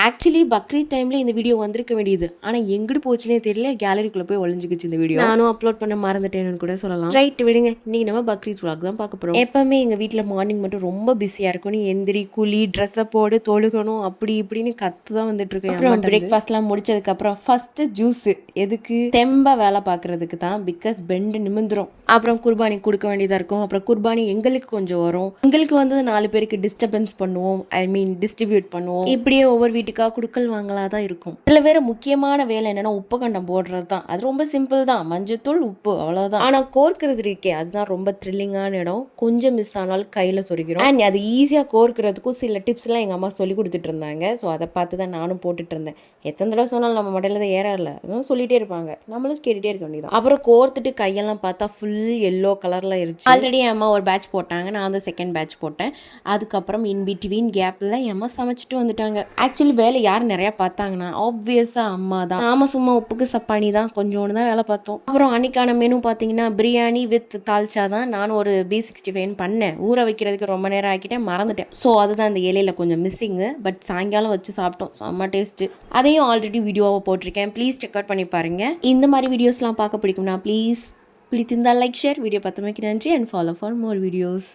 Actually Bakrid டைமில் இந்த video வந்திருக்க வேண்டியது, ஆனால் எங்கிட்டு போச்சுனே தெரியல, கேலரிக்குள்ளே போய் ஒளிஞ்சிக்கிச்சு இந்த வீடியோ. நானும் அப்லோட் பண்ண மறந்துட்டேன்னு கூட சொல்லலாம். ரைட் விடுங்க, இன்னைக்கு நம்ம பக்ரீத் vlog தான் பார்க்க போகிறோம். எப்பவுமே எங்கள் வீட்டில் மார்னிங் மட்டும் ரொம்ப பிஸியாக இருக்கும். நீ எந்திரி, குழி, ட்ரெஸ்ஸை போடு, தொழுகணும், அப்படி இப்படின்னு கற்று தான் வந்துட்டு இருக்கேன். அப்புறம் பிரேக்ஃபாஸ்ட்லாம் முடிச்சதுக்கப்புறம் ஃபர்ஸ்ட் ஜூஸ் எதுக்கு, தெம்ப வேலை பார்க்கறதுக்கு தான். பிகாஸ் பெண்டு நிமிந்துரும். அப்புறம் குர்பானி கொடுக்க வேண்டியதாக இருக்கும். அப்புறம் குர்பானி எங்களுக்கு கொஞ்சம் வரும். எங்களுக்கு வந்து 4 பேருக்கு டிஸ்டர்பன்ஸ் பண்ணுவோம், ஐ மீன் டிஸ்ட்ரிபியூட் பண்ணுவோம். இப்படியே ஒவ்வொரு வீட்டுக்காக குடுக்கல் வாங்கலா தான் இருக்கும். இதில் வேற முக்கியமான வேலை என்னன்னா உப்பு கண்டம் போடுறது தான். அது ரொம்ப சிம்பிள் தான், மஞ்சத்தூள் உப்பு அவ்வளோதான். ஆனால் கோர்க்கிறது இருக்கே, அதுதான் ரொம்ப த்ரில்லிங்கான இடம். கொஞ்சம் மிஸ் ஆனாலும் கையில் சொருக்கிறோம். அண்ட் அது ஈஸியாக கோர்க்கிறதுக்கும் சில டிப்ஸ்லாம் எங்கள் அம்மா சொல்லி கொடுத்துட்டு இருந்தாங்க. ஸோ அதை பார்த்து தான் நானும் போட்டுட்டு இருந்தேன். எத்தனை தடவை சொன்னாலும் நம்ம மடையில் தான் ஏறால, அதுவும் சொல்லிட்டே இருப்பாங்க, நம்மளும் கேட்டுகிட்டே இருக்க வேண்டியதான். அப்புறம் கோர்த்துட்டு கையெல்லாம் பார்த்தா ஃபுல் எல்லோ கலரில் இருந்துச்சு. ஆல்ரெடி என் அம்மா ஒரு பேட்ச் போட்டாங்க, நான் வந்து செகண்ட் பேட்ச் போட்டேன். அதுக்கப்புறம் இன் பிட்வீன் கேப்பில் என் அம்மா சமைச்சிட்டு வந்துட்டாங்க. ஆக்சுவலி வேலை யார் நிறையா பார்த்தாங்கன்னா ஆப்வியஸாக அம்மா தான். நாம சும்மா உப்புக்கு சப்பானி தான் கொஞ்சோண்டு தான் வேலை பார்த்தோம். அப்புறம் அன்னைக்கான மெனு பார்த்தீங்கன்னா பிரியாணி வித் தால்ச்சா தான். நானும் ஒரு B65 பண்ணேன், ஊற வைக்கிறதுக்கு ரொம்ப நேரம் ஆக்கிட்டேன், மறந்துட்டேன். ஸோ அதுதான் அந்த இலையில் கொஞ்சம் மிஸ்ஸிங்கு. பட் சாயங்காலம் வச்சு சாப்பிட்டோம், செம்ம டேஸ்ட்டு. அதையும் ஆல்ரெடி வீடியோவை போட்டிருக்கேன், ப்ளீஸ் செக் அவுட் பண்ணி பாருங்கள். இந்த மாதிரி வீடியோஸ்லாம் பார்க்க பிடிக்கும்னா ப்ளீஸ் பிடித்திருந்தால் லைக், ஷேர். வீடியோ பார்த்தமைக்கு நன்றி and follow for more videos.